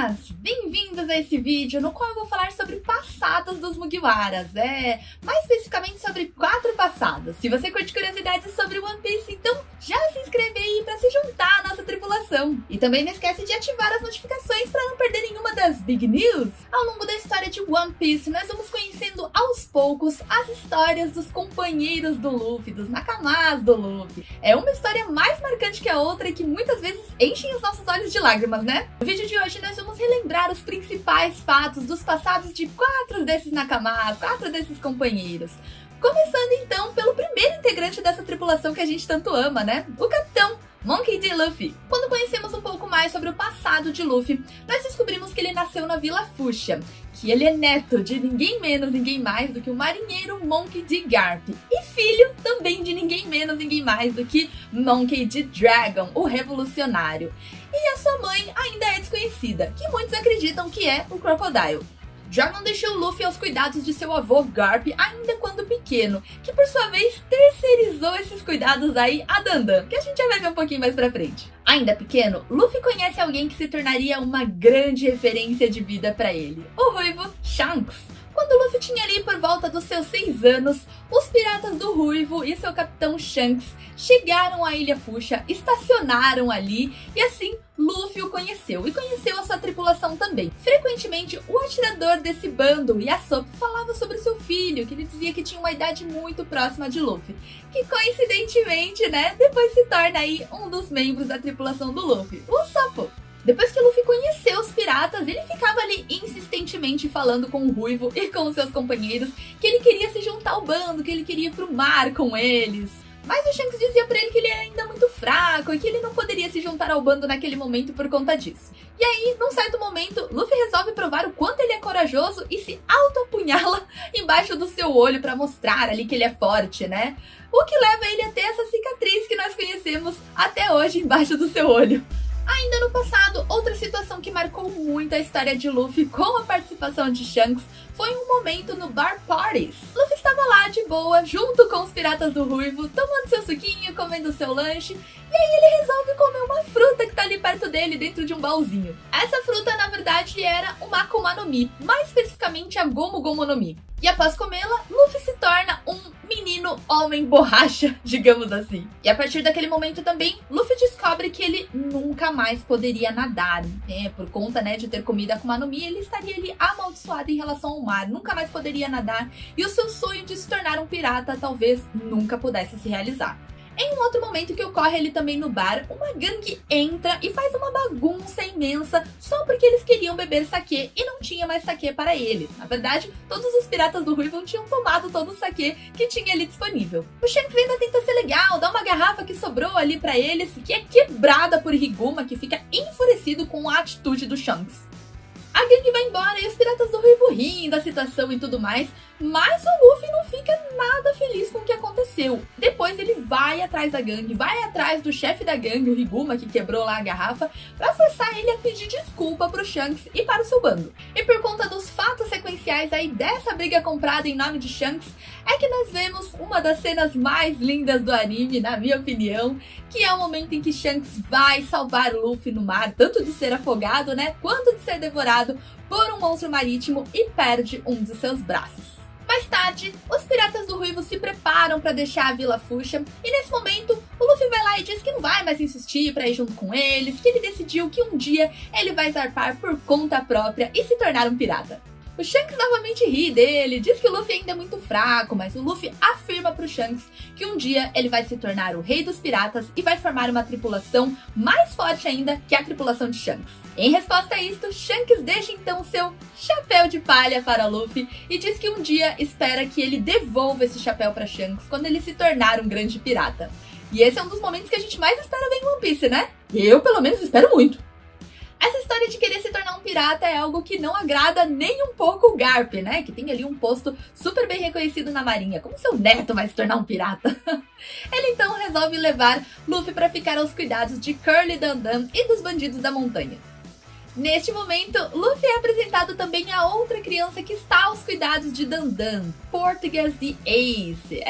Olá! Bem-vindos a esse vídeo no qual eu vou falar sobre passados dos Mugiwaras, mais especificamente sobre 4 passados. Se você curte curiosidades sobre One Piece, então já se inscreve aí para se juntar à nossa tripulação. E também não esquece de ativar as notificações para não perder nenhuma das Big News. Ao longo da história de One Piece, nós vamos conhecendo aos poucos as histórias dos companheiros do Luffy, dos Nakamas do Luffy. É uma história mais marcante que a outra e que muitas vezes enchem os nossos olhos de lágrimas, né? No vídeo de hoje nós vamos relembrar os principais fatos dos passados de 4 desses Nakamas, 4 desses companheiros. Começando então pelo primeiro integrante dessa tripulação que a gente tanto ama, né? O Capitão Monkey D. Luffy. Quando conhecemos um pouco mais sobre o passado de Luffy, nós descobrimos que ele nasceu na Vila Fuchsia, que ele é neto de ninguém menos, ninguém mais do que o marinheiro Monkey D. Garp, e filho também de ninguém menos, ninguém mais do que Monkey D. Dragon, o revolucionário. E a sua mãe ainda é desconhecida, que muitos acreditam que é o Crocodile. Dragon deixou Luffy aos cuidados de seu avô Garp ainda quando pequeno, que por sua vez terceirizou esses cuidados aí a Dandan, que a gente já vai ver um pouquinho mais pra frente. Ainda pequeno, Luffy conhece alguém que se tornaria uma grande referência de vida pra ele, o ruivo Shanks. Quando Luffy tinha ali por volta dos seus 6 anos, os piratas do Ruivo e seu capitão Shanks chegaram à Ilha Fuchsia, estacionaram ali e assim Luffy o conheceu e conheceu a sua tripulação também. Frequentemente, o atirador desse bando, Yasop, falava sobre seu filho, que ele dizia que tinha uma idade muito próxima de Luffy, que coincidentemente, né, depois se torna aí um dos membros da tripulação do Luffy, o Soppo. Depois que Luffy conheceu os piratas, ele ficava ali insistentemente falando com o Ruivo e com os seus companheiros que ele queria se juntar ao bando, que ele queria ir pro mar com eles. Mas o Shanks dizia pra ele que ele era ainda muito fraco e que ele não poderia se juntar ao bando naquele momento por conta disso. E aí, num certo momento, Luffy resolve provar o quanto ele é corajoso e se auto-apunhala embaixo do seu olho pra mostrar ali que ele é forte, né? O que leva ele a ter essa cicatriz que nós conhecemos até hoje embaixo do seu olho. Ainda no passado, outra situação que marcou muito a história de Luffy com a participação de Shanks foi um momento no Bar Parties. Luffy estava lá de boa, junto com os piratas do Ruivo, tomando seu suquinho, comendo seu lanche, e aí ele resolve comer uma fruta que tá ali perto dele, dentro de um baúzinho. Essa fruta, na verdade, era uma Akuma no Mi, mais especificamente a Gomu Gomu no Mi. E após comê-la, Luffy se torna um menino homem borracha, digamos assim. E a partir daquele momento também, Luffy descobre que ele nunca mais poderia nadar. Por conta, né, de ter comido a Akuma no Mi, ele estaria ali amaldiçoado em relação ao mar, nunca mais poderia nadar, e o seu sonho de se tornar um pirata talvez nunca pudesse se realizar. Em um outro momento que ocorre ali também no bar, uma gangue entra e faz uma bagunça imensa só porque eles queriam beber saquê e não tinha mais saquê para eles. Na verdade, todos os piratas do Ruivo tinham tomado todo o saquê que tinha ali disponível. O Shanks ainda tenta ser legal, dá uma garrafa que sobrou ali para eles, que é quebrada por Higuma, que fica enfurecido com a atitude do Shanks. A gangue vai embora e os piratas do Ruivo riem da situação e tudo mais, mas o Luffy não fica nada feliz com o que aconteceu. Depois ele vai atrás da gangue, vai atrás do chefe da gangue, o Higuma, que quebrou lá a garrafa, pra forçar ele a pedir desculpa pro Shanks e para o seu bando. E por conta dos fatos sequenciais aí dessa briga comprada em nome de Shanks, é que nós vemos uma das cenas mais lindas do anime, na minha opinião, que é o momento em que Shanks vai salvar Luffy no mar, tanto de ser afogado, né, quanto de ser devorado por um monstro marítimo e perde um de seus braços. Mais tarde, os piratas do Ruivo se preparam para deixar a Vila Fuchsia e nesse momento o Luffy vai lá e diz que não vai mais insistir para ir junto com eles, que ele decidiu que um dia ele vai zarpar por conta própria e se tornar um pirata. O Shanks novamente ri dele, diz que o Luffy ainda é muito fraco, mas o Luffy afirma pro Shanks que um dia ele vai se tornar o rei dos piratas e vai formar uma tripulação mais forte ainda que a tripulação de Shanks. Em resposta a isto, Shanks deixa então seu chapéu de palha para Luffy e diz que um dia espera que ele devolva esse chapéu para Shanks quando ele se tornar um grande pirata. E esse é um dos momentos que a gente mais espera ver em One Piece, né? Eu, pelo menos, espero muito. Essa história de querer se tornar um pirata é algo que não agrada nem um pouco o Garp, né? Que tem ali um posto super bem reconhecido na marinha. Como seu neto vai se tornar um pirata? Ele então resolve levar Luffy para ficar aos cuidados de Curly Dandan e dos bandidos da montanha. Neste momento, Luffy é apresentado também a outra criança que está aos cuidados de Dandan, Português de Ace.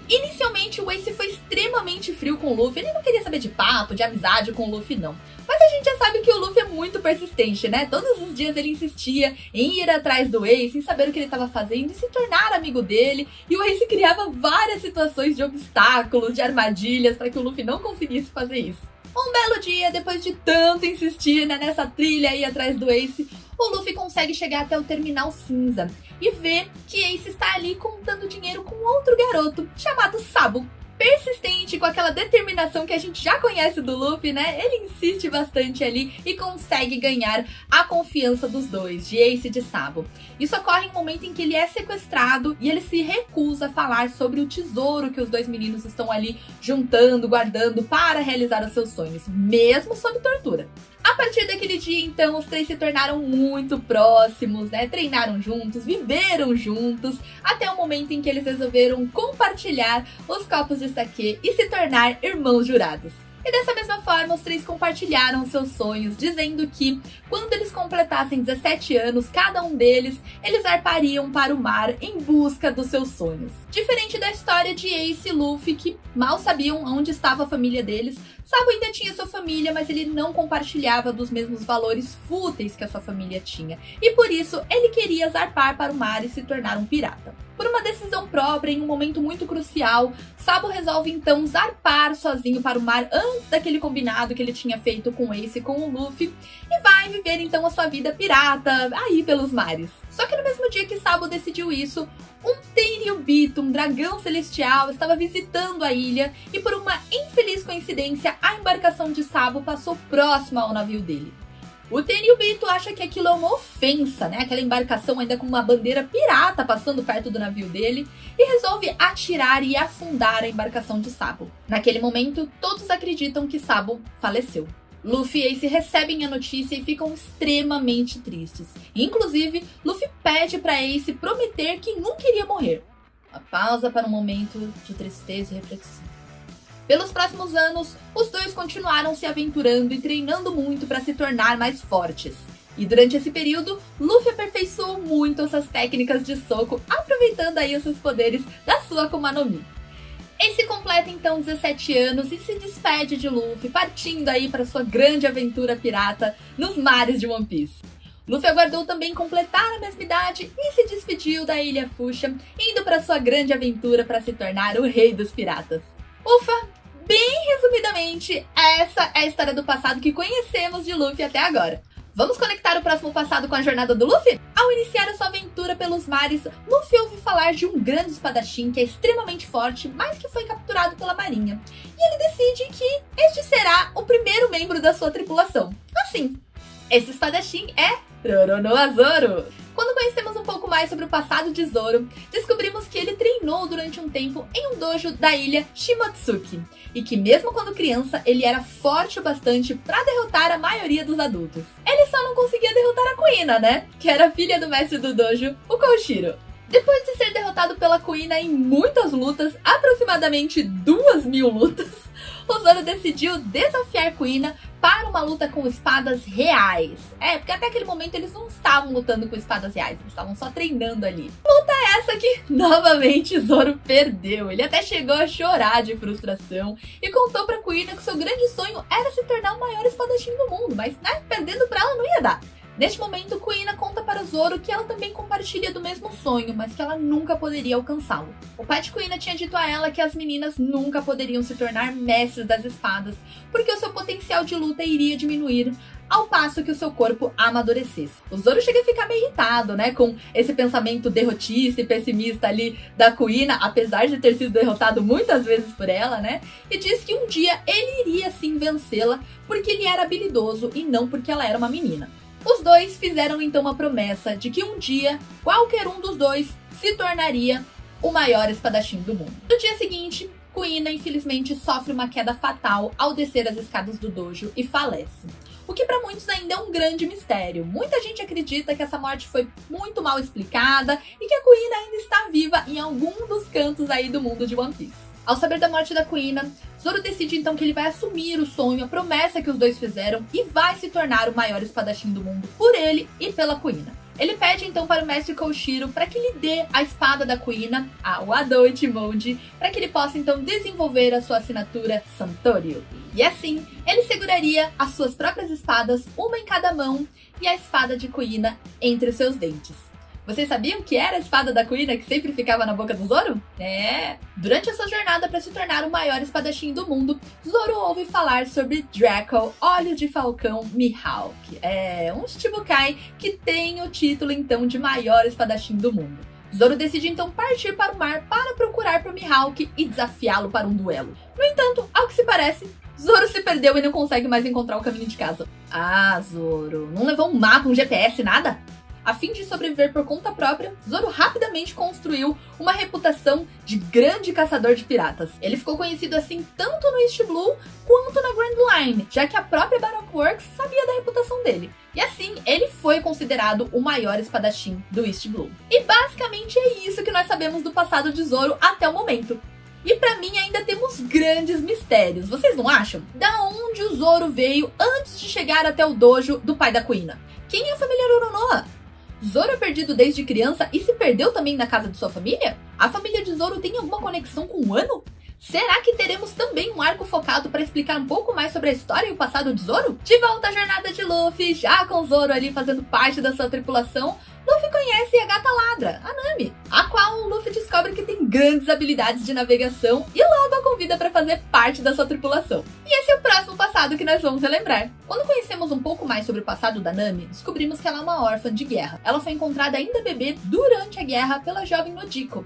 Inicialmente, o Ace foi extremamente frio com o Luffy, ele não queria saber de papo, de amizade com o Luffy não. Mas a gente já sabe que o Luffy é muito persistente, né? Todos os dias ele insistia em ir atrás do Ace, em saber o que ele estava fazendo e se tornar amigo dele. E o Ace criava várias situações de obstáculos, de armadilhas, para que o Luffy não conseguisse fazer isso. Um belo dia, depois de tanto insistir, né, nessa trilha aí atrás do Ace, o Luffy consegue chegar até o Terminal Cinza e vê que Ace está ali contando dinheiro com outro garoto chamado Sabo. Persistente, com aquela determinação que a gente já conhece do Luffy, né? Ele insiste bastante ali e consegue ganhar a confiança dos dois, de Ace e de Sabo. Isso ocorre em um momento em que ele é sequestrado e ele se recusa a falar sobre o tesouro que os dois meninos estão ali juntando, guardando para realizar os seus sonhos, mesmo sob tortura. A partir daquele dia, então, os três se tornaram muito próximos, né? Treinaram juntos, viveram juntos, até o momento em que eles resolveram compartilhar os copos de saquê e se tornar irmãos jurados. E dessa mesma forma, os três compartilharam seus sonhos, dizendo que, quando eles completassem 17 anos, cada um deles, eles zarpariam para o mar em busca dos seus sonhos. Diferente da história de Ace e Luffy, que mal sabiam onde estava a família deles, Sabo ainda tinha sua família, mas ele não compartilhava dos mesmos valores fúteis que a sua família tinha. E por isso, ele queria zarpar para o mar e se tornar um pirata. Por uma decisão própria, em um momento muito crucial, Sabo resolve então zarpar sozinho para o mar antes daquele combinado que ele tinha feito com Ace e com o Luffy, e vai viver então a sua vida pirata aí pelos mares. Só que no mesmo dia que Sabo decidiu isso, um Tenryubito, um dragão celestial, estava visitando a ilha e por uma infeliz coincidência, a embarcação de Sabo passou próxima ao navio dele. O Tenryubito acha que aquilo é uma ofensa, né? Aquela embarcação ainda com uma bandeira pirata passando perto do navio dele, e resolve atirar e afundar a embarcação de Sabo. Naquele momento, todos acreditam que Sabo faleceu. Luffy e Ace recebem a notícia e ficam extremamente tristes. Inclusive, Luffy pede para Ace prometer que nunca iria morrer. Uma pausa para um momento de tristeza e reflexão. Pelos próximos anos, os dois continuaram se aventurando e treinando muito para se tornar mais fortes. E durante esse período, Luffy aperfeiçoou muito essas técnicas de soco, aproveitando aí os seus poderes da sua Akuma no Mi. Ace completa então 17 anos e se despede de Luffy, partindo aí para sua grande aventura pirata nos mares de One Piece. Luffy aguardou também completar a mesma idade e se despediu da Ilha Fuchsia, indo para sua grande aventura para se tornar o rei dos piratas. Ufa! Bem resumidamente, essa é a história do passado que conhecemos de Luffy até agora. Vamos conectar o próximo passado com a jornada do Luffy? Ao iniciar a sua aventura pelos mares, Luffy ouve falar de um grande espadachim que é extremamente forte, mas que foi capturado pela marinha. E ele decide que este será o primeiro membro da sua tripulação. Assim, esse espadachim é Roronoa Zoro. Quando conhecemos um pouco mais sobre o passado de Zoro, descobrimos que ele treinou durante um tempo em um dojo da ilha Shimotsuki, e que mesmo quando criança, ele era forte o bastante para derrotar a maioria dos adultos. Ele só não conseguia derrotar a Kuina, né? Que era filha do mestre do dojo, o Koshiro. Depois de ser derrotado pela Kuina em muitas lutas, aproximadamente 2000 lutas, o Zoro decidiu desafiar Kuina para uma luta com espadas reais. Porque até aquele momento eles não estavam lutando com espadas reais, eles estavam só treinando ali. Luta essa que, novamente, Zoro perdeu. Ele até chegou a chorar de frustração e contou pra Kuina que seu grande sonho era se tornar o maior espadachim do mundo, mas, né, perdendo pra ela não ia dar. Neste momento, Kuina conta para Zoro que ela também compartilha do mesmo sonho, mas que ela nunca poderia alcançá-lo. O pai de Kuina tinha dito a ela que as meninas nunca poderiam se tornar mestres das espadas, porque o seu potencial de luta iria diminuir ao passo que o seu corpo amadurecesse. O Zoro chega a ficar meio irritado, né, com esse pensamento derrotista e pessimista ali da Kuina, apesar de ter sido derrotado muitas vezes por ela, né, e diz que um dia ele iria sim vencê-la porque ele era habilidoso e não porque ela era uma menina. Os dois fizeram então uma promessa de que um dia, qualquer um dos dois se tornaria o maior espadachim do mundo. No dia seguinte, Kuina infelizmente sofre uma queda fatal ao descer as escadas do dojo e falece. O que para muitos ainda é um grande mistério. Muita gente acredita que essa morte foi muito mal explicada e que a Kuina ainda está viva em algum dos cantos aí do mundo de One Piece. Ao saber da morte da Kuina, Zoro decide então que ele vai assumir o sonho, a promessa que os dois fizeram e vai se tornar o maior espadachim do mundo por ele e pela Kuina. Ele pede então para o mestre Koshiro para que lhe dê a espada da Kuina, a Wado Ichimonji, para que ele possa então desenvolver a sua assinatura Santoryu. E assim, ele seguraria as suas próprias espadas, uma em cada mão, e a espada de Kuina entre os seus dentes. Vocês sabiam que era a espada da Kuina que sempre ficava na boca do Zoro? Durante a sua jornada para se tornar o maior espadachim do mundo, Zoro ouve falar sobre Draco, Olhos de Falcão Mihawk. Um Shichibukai que tem o título então de maior espadachim do mundo. Zoro decide então partir para o mar para procurar por Mihawk e desafiá-lo para um duelo. No entanto, ao que se parece, Zoro se perdeu e não consegue mais encontrar o caminho de casa. Ah, Zoro, não levou um mapa, um GPS, nada? A fim de sobreviver por conta própria, Zoro rapidamente construiu uma reputação de grande caçador de piratas. Ele ficou conhecido assim tanto no East Blue quanto na Grand Line, já que a própria Baroque Works sabia da reputação dele. E assim, ele foi considerado o maior espadachim do East Blue. E basicamente é isso que nós sabemos do passado de Zoro até o momento. E pra mim ainda temos grandes mistérios, vocês não acham? Da onde o Zoro veio antes de chegar até o dojo do pai da Kuina? Quem é a família Roronoa? Zoro é perdido desde criança e se perdeu também na casa de sua família? A família de Zoro tem alguma conexão com o Wano? Será que teremos também um arco focado para explicar um pouco mais sobre a história e o passado de Zoro? De volta à jornada de Luffy, já com Zoro ali fazendo parte da sua tripulação, Luffy conhece a gata ladra, a Nami, a qual o Luffy descobre que tem grandes habilidades de navegação e logo a convida para fazer parte da sua tripulação. E esse é o próximo passado que nós vamos relembrar. Quando conhecemos um pouco mais sobre o passado da Nami, descobrimos que ela é uma órfã de guerra. Ela foi encontrada ainda bebê durante a guerra pela jovem Nodiko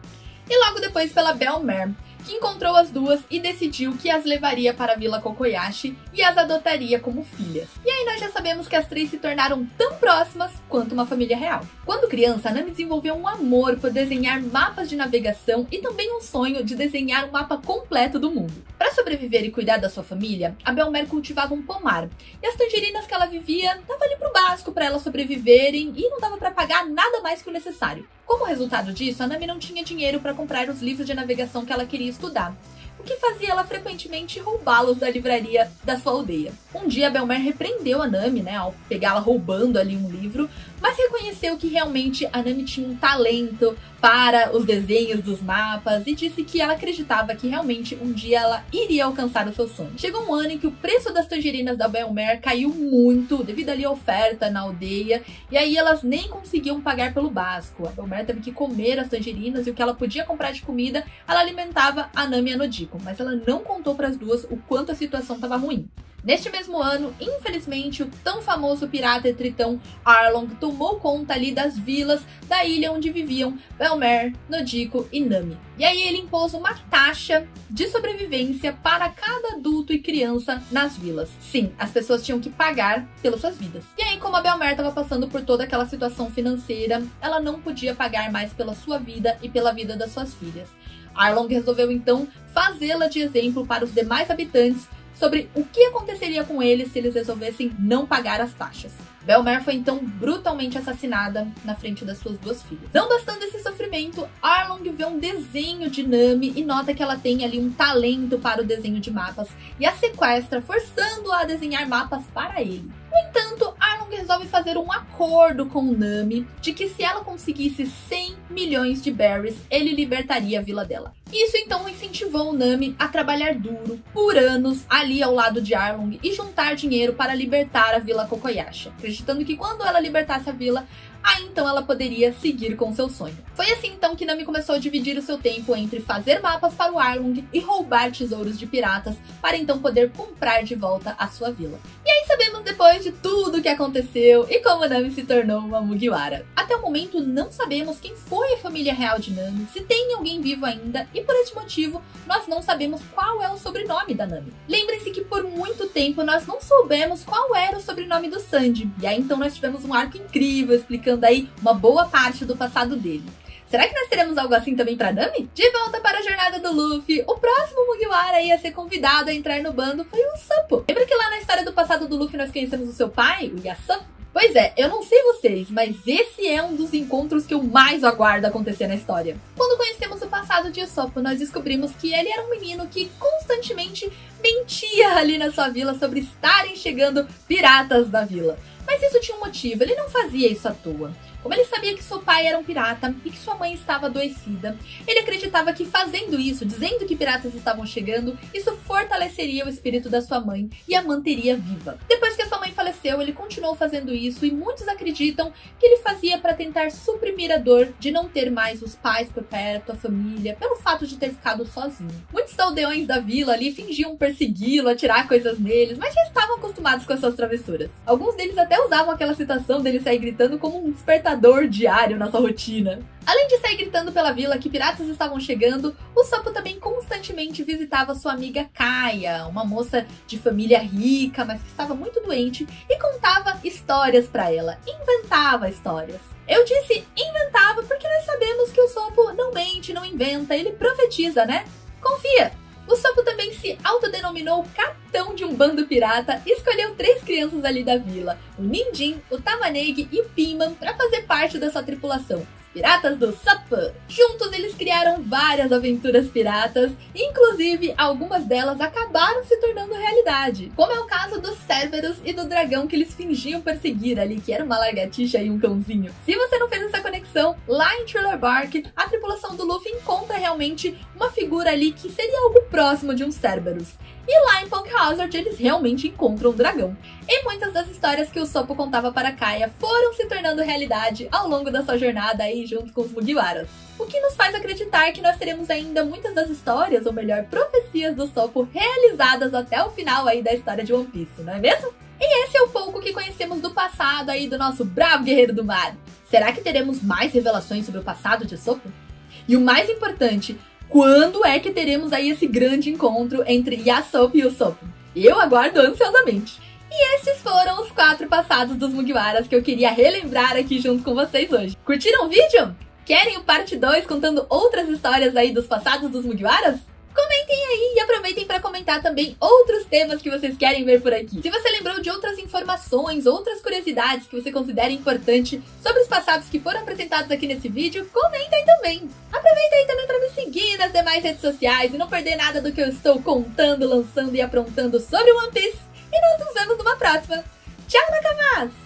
e logo depois pela Bell-mère, que encontrou as duas e decidiu que as levaria para a Vila Kokoyashi e as adotaria como filhas. E aí nós já sabemos que as três se tornaram tão próximas quanto uma família real. Quando criança, a Nami desenvolveu um amor por desenhar mapas de navegação e também um sonho de desenhar um mapa completo do mundo. Para sobreviver e cuidar da sua família, a Bell-mère cultivava um pomar, e as tangerinas que ela vivia davam ali pro básico para elas sobreviverem e não dava para pagar nada mais que o necessário. Como resultado disso, a Nami não tinha dinheiro para comprar os livros de navegação que ela queria estudar, o que fazia ela frequentemente roubá-los da livraria da sua aldeia. Um dia a Bell-mère repreendeu a Nami, ao pegá-la roubando ali um livro, mas reconheceu que realmente a Nami tinha um talento para os desenhos dos mapas e disse que ela acreditava que realmente um dia ela iria alcançar o seu sonho. Chegou um ano em que o preço das tangerinas da Bell-mère caiu muito devido ali à oferta na aldeia e aí elas nem conseguiam pagar pelo básico. A Bell-mère teve que comer as tangerinas e o que ela podia comprar de comida, ela alimentava a Nami e a Nodiko, mas ela não contou para as duas o quanto a situação estava ruim. Neste mesmo ano, infelizmente, o tão famoso pirata e tritão Arlong tomou conta ali das vilas da ilha onde viviam Bell-mère, Nodiko e Nami. E aí ele impôs uma taxa de sobrevivência para cada adulto e criança nas vilas. Sim, as pessoas tinham que pagar pelas suas vidas. E aí, como a Bell-mère estava passando por toda aquela situação financeira, ela não podia pagar mais pela sua vida e pela vida das suas filhas. Arlong resolveu então fazê-la de exemplo para os demais habitantes sobre o que aconteceria com eles se eles resolvessem não pagar as taxas. Bell-mère foi então brutalmente assassinada na frente das suas duas filhas. Não bastando esse sofrimento, Arlong vê um desenho de Nami e nota que ela tem ali um talento para o desenho de mapas e a sequestra, forçando-a a desenhar mapas para ele. No entanto, Arlong resolve fazer um acordo com Nami de que se ela conseguisse 100 milhões de berries, ele libertaria a vila dela. Isso então incentivou Nami a trabalhar duro por anos ali ao lado de Arlong e juntar dinheiro para libertar a Vila Kokoyashi, acreditando que quando ela libertasse a vila, aí então ela poderia seguir com seu sonho. Foi assim então que Nami começou a dividir o seu tempo entre fazer mapas para o Arlong e roubar tesouros de piratas para então poder comprar de volta a sua vila. E aí sabemos depois de tudo o que aconteceu e como Nami se tornou uma Mugiwara. Até o momento não sabemos quem foi a família real de Nami, se tem alguém vivo ainda e por este motivo nós não sabemos qual é o sobrenome da Nami. Lembrem-se que por muito tempo nós não soubemos qual era o sobrenome do Sanji, e aí então nós tivemos um arco incrível explicando aí uma boa parte do passado dele. Será que nós teremos algo assim também pra Nami? De volta para a jornada do Luffy, o próximo Mugiwara a ser convidado a entrar no bando foi o Soppo. Lembra que lá na história do passado do Luffy nós conhecemos o seu pai, o Yasopp? Pois é, eu não sei vocês, mas esse é um dos encontros que eu mais aguardo acontecer na história. Quando conhecemos o passado de Usopp, nós descobrimos que ele era um menino que constantemente mentia ali na sua vila sobre estarem chegando piratas da vila. Mas isso tinha um motivo, ele não fazia isso à toa. Como ele sabia que seu pai era um pirata e que sua mãe estava adoecida, ele acreditava que fazendo isso, dizendo que piratas estavam chegando, isso fortaleceria o espírito da sua mãe e a manteria viva. Depois que a sua mãe faleceu, ele continuou fazendo isso e muitos acreditam que ele fazia para tentar suprimir a dor de não ter mais os pais por perto, a família, pelo fato de ter ficado sozinho. Muitos aldeões da vila ali fingiam persegui-lo, atirar coisas neles, mas já estavam acostumados com as suas travessuras. Alguns deles até usavam aquela citação dele sair gritando como um despertador diário na sua rotina. Além de sair gritando pela vila que piratas estavam chegando, o Soppo também constantemente visitava sua amiga Kaia, uma moça de família rica, mas que estava muito doente, e contava histórias para ela, inventava histórias. Eu disse inventava porque nós sabemos que o Soppo não mente, não inventa, ele profetiza, né? Confia! O Soppo também se autodenominou capitão de um bando pirata e escolheu 3 crianças ali da vila, o Ninjin, o Tamanegi e o Piman, para fazer parte da sua tripulação. Piratas do Soppo. Juntos eles criaram várias aventuras piratas, inclusive algumas delas acabaram se tornando realidade, como é o caso dos Cerberus e do dragão que eles fingiam perseguir ali, que era uma lagartixa e um cãozinho. Se você não fez essa conexão, lá em Thriller Bark, a tripulação do Luffy encontra realmente uma figura ali que seria algo próximo de um Cerberus. E lá em Punk Hazard eles realmente encontram um dragão. E muitas das histórias que o Soppo contava para Kaia foram se tornando realidade ao longo da sua jornada aí junto com os Mugiwaras. O que nos faz acreditar que nós teremos ainda muitas das histórias, ou melhor, profecias do Soppo realizadas até o final aí da história de One Piece, não é mesmo? E esse é o pouco que conhecemos do passado aí do nosso bravo guerreiro do mar. Será que teremos mais revelações sobre o passado de Soppo? E o mais importante, quando é que teremos aí esse grande encontro entre Yasop e Usopp? Eu aguardo ansiosamente. E esses foram os 4 passados dos Mugiwaras que eu queria relembrar aqui junto com vocês hoje. Curtiram o vídeo? Querem o parte 2 contando outras histórias aí dos passados dos Mugiwaras? Comentem aí e aproveitem para comentar também outros temas que vocês querem ver por aqui. Se você lembrou de outras informações, outras curiosidades que você considera importante sobre os passados que foram apresentados aqui nesse vídeo, comenta aí também. Aproveita aí também para me seguir nas demais redes sociais e não perder nada do que eu estou contando, lançando e aprontando sobre One Piece. E nós nos vemos numa próxima. Tchau, Nakamas!